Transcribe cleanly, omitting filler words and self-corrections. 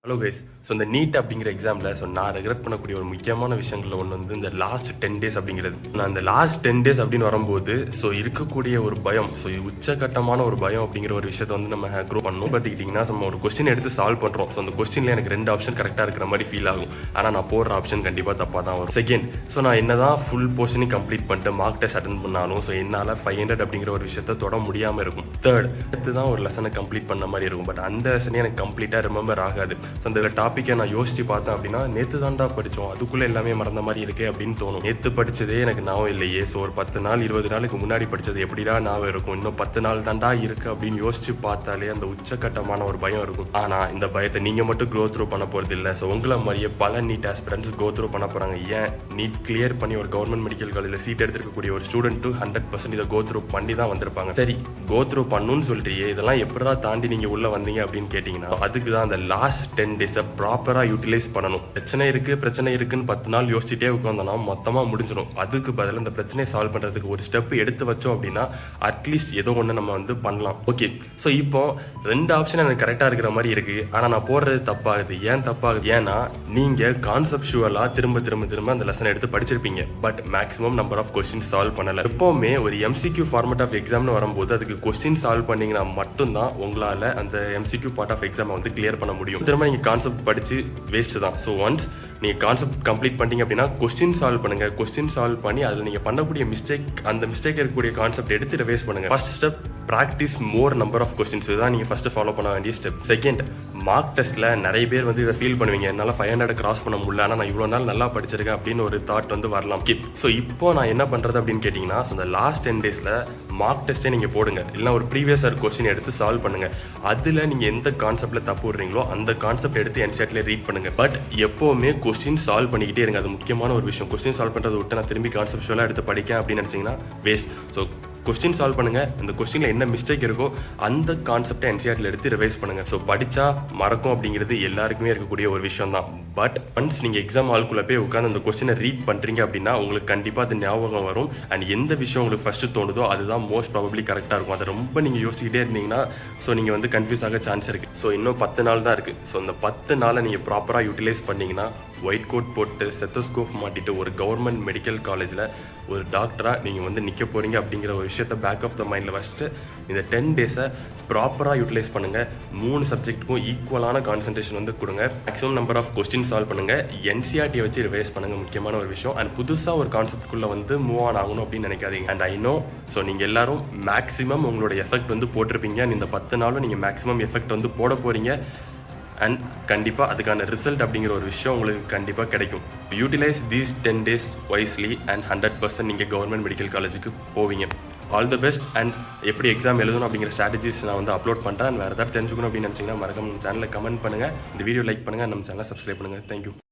Hello guys. So இந்த NEET அப்படிங்கிற எக்ஸாமில் நான் ரெக்ரெட் பண்ணக்கூடிய ஒரு முக்கியமான விஷயங்களில் ஒன்று வந்து இந்த லாஸ்ட் 10 days அப்படிங்கிறது. நான் இந்த லாஸ்ட் 10 days அப்படின்னு வரும்போது இருக்கக்கூடிய ஒரு பயம், உச்சகட்டமான ஒரு பயம் அப்படிங்கிற ஒரு விஷயத்தை வந்து நம்ம க்ரோ பண்ணணும். பார்த்துக்கிட்டிங்கன்னா நம்ம ஒரு கொஸ்டின் எடுத்து சால்வ் பண்ணுறோம். ஸோ அந்த கொஸ்டினில் எனக்கு 2 ஆப்ஷன் கரெக்டாக இருக்கிற மாதிரி ஃபீல் ஆகும். ஆனால் நான் போடுற ஆப்ஷன் கண்டிப்பாக தப்பாக தான் வரும். செகண்ட், நான் என்ன தான் ஃபுல் போர்ஷனையும் கம்ப்ளீட் பண்ணிட்டு மார்க் டெஸ்ட் அட்டன் பண்ணாலும் என்னால் 500 அப்படிங்கிற ஒரு விஷயத்தை தொட முடியாமல் இருக்கும். தேர்ட், அடுத்து தான் ஒரு லெசனை கம்ப்ளீட் பண்ண மாதிரி இருக்கும். பட் அந்த லெசனே எனக்கு கம்ப்ளீட்டாக ரிமெம்பர் ஆகாது. அந்த டாப்பிக்கை நான் யோசிச்சு பார்த்தேன் அப்படின்னா நேற்று தாண்டா படித்தோம், அதுக்குள்ளே எல்லாமே மறந்த மாதிரி இருக்கே அப்படின்னு தோணும். நேற்று படித்ததே எனக்கு ஞாபகம் இல்லையே. ஒரு 10 நாள் 20 நாளுக்கு முன்னாடி படித்தது எப்படிடா ஞாபகம் இருக்கும், இன்னும் 10 நாள் தாண்டா இருக்கு அப்படின்னு யோசிச்சு பார்த்தாலே அந்த உச்சக்கட்டமான ஒரு பயம் இருக்கும். ஆனால் இந்த பயத்தை நீங்கள் மட்டும் க்ரோ த்ரூ பண்ண போகிறது இல்லை. உங்களை மாதிரியே பல நீட் ஆஸ்பிரண்ட்ஸ் க்ரோ த்ரூ பண்ண போகிறாங்க. ஏன் நீட் கிளியர் பண்ணி ஒரு கவர்மெண்ட் மெடிக்கல் காலேஜில் சீட் எடுத்துருக்கக்கூடிய ஒரு ஸ்டூடெண்ட் 100% இதை கோ த்ரூ பண்ணி தான் வந்திருப்பாங்க. சரி, கோ த்ரூ பண்ணுன்னு சொல்லிட்டு இதெல்லாம் எப்படா தாண்டி நீங்கள் உள்ளே வந்தீங்க அப்படின்னு கேட்டிங்கன்னா அதுக்கு தான் அந்த லாஸ்ட் 10 days ப்ராப்பராக யூட்டிலைஸ் பண்ணணும். பிரச்சனை இருக்குன்னு 10 நாள் யோசிச்சுட்டே உட்காந்தோம்னா மொத்தமாக முடிஞ்சிடும். அதுக்கு பதில் இந்த பிரச்சனையை சால்வ் பண்ணுறதுக்கு ஒரு ஸ்டெப் எடுத்து வச்சோம் அப்படின்னா அட்லீஸ்ட் ஏதோ ஒன்று நம்ம வந்து பண்ணலாம். ஓகே, இப்போ 2 ஆப்ஷன் எனக்கு கரெக்டாக இருக்கிற மாதிரி இருக்குது. ஆனால் நான் போடுறது தப்பாகுது. ஏன் தப்பாகுது? ஏன்னா நீங்கள் கான்செப்சுவலாக திரும்ப அந்த லெசனை எடுத்து படிச்சிருப்பீங்க. But maximum number of question solve பண்ணலை. எப்போவுமே ஒரு எம்சிக்யூ ஃபார்மேட் ஆஃப் எக்ஸாம்னு வரும்போது அதுக்கு கொஸ்டின் சால்வ் பண்ணிங்கன்னா மட்டும்தான் உங்களால் அந்த எம்சிக்யூ பார்ட் ஆஃப் எக்ஸாமை வந்து கிளியர் பண்ண முடியும். திரும்ப நீங்கள் கான்செப்ட் படித்து வேஸ்ட் தான். ஒன்ஸ் நீங்கள் கான்செப்ட் கம்ப்ளீட் பண்ணிட்டீங்க அப்படின்னா கொஸ்டின் சால்வ் பண்ணுங்கள். கொஸ்டின் சால்வ் பண்ணி அதில் நீங்கள் பண்ணக்கூடிய அந்த மிஸ்டேக் இருக்கக்கூடிய கான்செப்ட் எடுத்து ரிவைஸ் பண்ணுங்கள். First step, practice more number of questions. இதுதான் நீங்கள் ஃபஸ்ட்டு ஃபாலோ பண்ண வேண்டிய ஸ்டெப். செகண்ட், மார்க் டெஸ்ட்டில் நிறைய பேர் வந்து இதை ஃபீல் பண்ணுவீங்க, என்னால் 500 கிராஸ் பண்ண முடியல, ஆனால் நான் இவ்வளோ நாள் நல்லா படிச்சிருக்கேன் அப்படின்னு ஒரு தாட் வந்து வரலாம். இப்போ நான் என்ன பண்ணுறது அப்படின்னு கேட்டிங்கன்னா இந்த லாஸ்ட் 10 days மார்க் டெஸ்ட்டே நீங்கள் போடுங்க. இல்லைனா ஒரு ப்ரீவியஸ் இயர் கொஸ்டின் எடுத்து சால்வ் பண்ணுங்கள். அதில் நீங்கள் எந்த கான்செப்ட்டில் தப்பு விடுறீங்களோ அந்த கான்செப்ட் எடுத்து என்சிஆர்டியில் ரீட் பண்ணுங்கள். பட் எப்போவுமே கொஸ்டின் சால்வ் பண்ணிக்கிட்டே இருங்க. அது முக்கியமான ஒரு விஷயம். கொஸ்டின் சால்வ் பண்ணுறதை விட்டு நான் திரும்பி கான்செப்டுவலாக எடுத்து படிக்கேன் அப்படின்னு நினச்சிங்கன்னா வேஸ்ட். கொஸ்டின் சால்வ் பண்ணுங்கள். அந்த கொஸ்டினில் என்ன மிஸ்டேக் இருக்கோ அந்த கான்செப்டை என்சிஆர்டியில் எடுத்து ரிவைஸ் பண்ணுங்கள். படித்தா மறக்கும் அப்படிங்கிறது எல்லாருக்குமே இருக்கக்கூடிய ஒரு விஷயம் தான். பட் ஒன்ஸ் நீங்கள் எக்ஸாம் ஹால்குள்ளே போய் உட்காந்து அந்த கொஸ்டினை ரீட் பண்ணுறீங்க அப்படின்னா உங்களுக்கு கண்டிப்பாக அது ஞாபகம் வரும். அண்ட் எந்த விஷயம் உங்களுக்கு ஃபஸ்ட்டு தோணுதோ அதுதான் மோஸ்ட் ப்ராபப்ளி கரெக்டாக இருக்கும். அதை ரொம்ப நீங்கள் யோசிக்கிட்டே இருந்தீங்கன்னா நீங்கள் வந்து கன்ஃபியூஸ் ஆக சான்ஸ் இருக்குது. இன்னும் 10 நாள் தான் இருக்குது. இந்த 10 நாளை நீங்கள் ப்ராப்பராக யூட்டிலைஸ் பண்ணிங்கன்னா ஒயிட் கோட் போட்டு ஸ்டெத்தோஸ்கோப் மாட்டிட்டு ஒரு கவர்மெண்ட் மெடிக்கல் காலேஜில் ஒரு டாக்டராக நீங்கள் வந்து நிற்க போகிறீங்க அப்படிங்கிற ஒரு விஷயத்தை பேக் ஆஃப் த மைண்டில் வச்சுட்டு இந்த 10 days ப்ராப்பராக யூட்டிலைஸ் பண்ணுங்கள். 3 சப்ஜெக்ட்டுக்கும் ஈக்குவலான கான்சன்ட்ரேஷன் வந்து கொடுங்க. Maximum number of question solve பண்ணுங்கள். என்சிஆர்டியை வச்சு ரிவைஸ் பண்ணுங்கள், முக்கியமான ஒரு விஷயம். அண்ட் புதுசாக ஒரு கான்செப்ட்குள்ளே வந்து மூவ் ஆன் ஆகணும் அப்படின்னு நினைக்காதீங்க. அண்ட் ஐ நோ நீங்கள் எல்லாரும் மேக்ஸிமம் உங்களோட எஃபெக்ட் வந்து போட்டிருப்பீங்க. இந்த 10 நாளும் நீங்கள் மேக்ஸிமம் எஃபெக்ட் வந்து போட போகிறீங்க. அண்ட் கண்டிப்பாக அதுக்கான ரிசல்ட் அப்படிங்கிற ஒரு விஷயம் உங்களுக்கு கண்டிப்பாக கிடைக்கும். Utilise these 10 days wisely and 100% நீங்கள் கவர்மெண்ட் மெடிக்கல் காலேஜுக்கு போவீங்க. All the best. அண்ட் எப்படி எக்ஸாம் எழுதணும் அப்படிங்கிற ஸ்ட்ராட்டஜிஸ் நான் வந்து அப்லோட் பண்ணுறேன். வேறு ஏதாவது தெரிஞ்சுக்கணும் அப்படின்னு நினச்சிங்கன்னா மறக்காம நம்ம சேனலில் கமெண்ட் பண்ணுங்கள். இந்த வீடியோ லைக் பண்ணுங்கள், நம்ம சேனலை சப்ஸ்கிரைப் பண்ணுங்கள். தேங்க்யூ.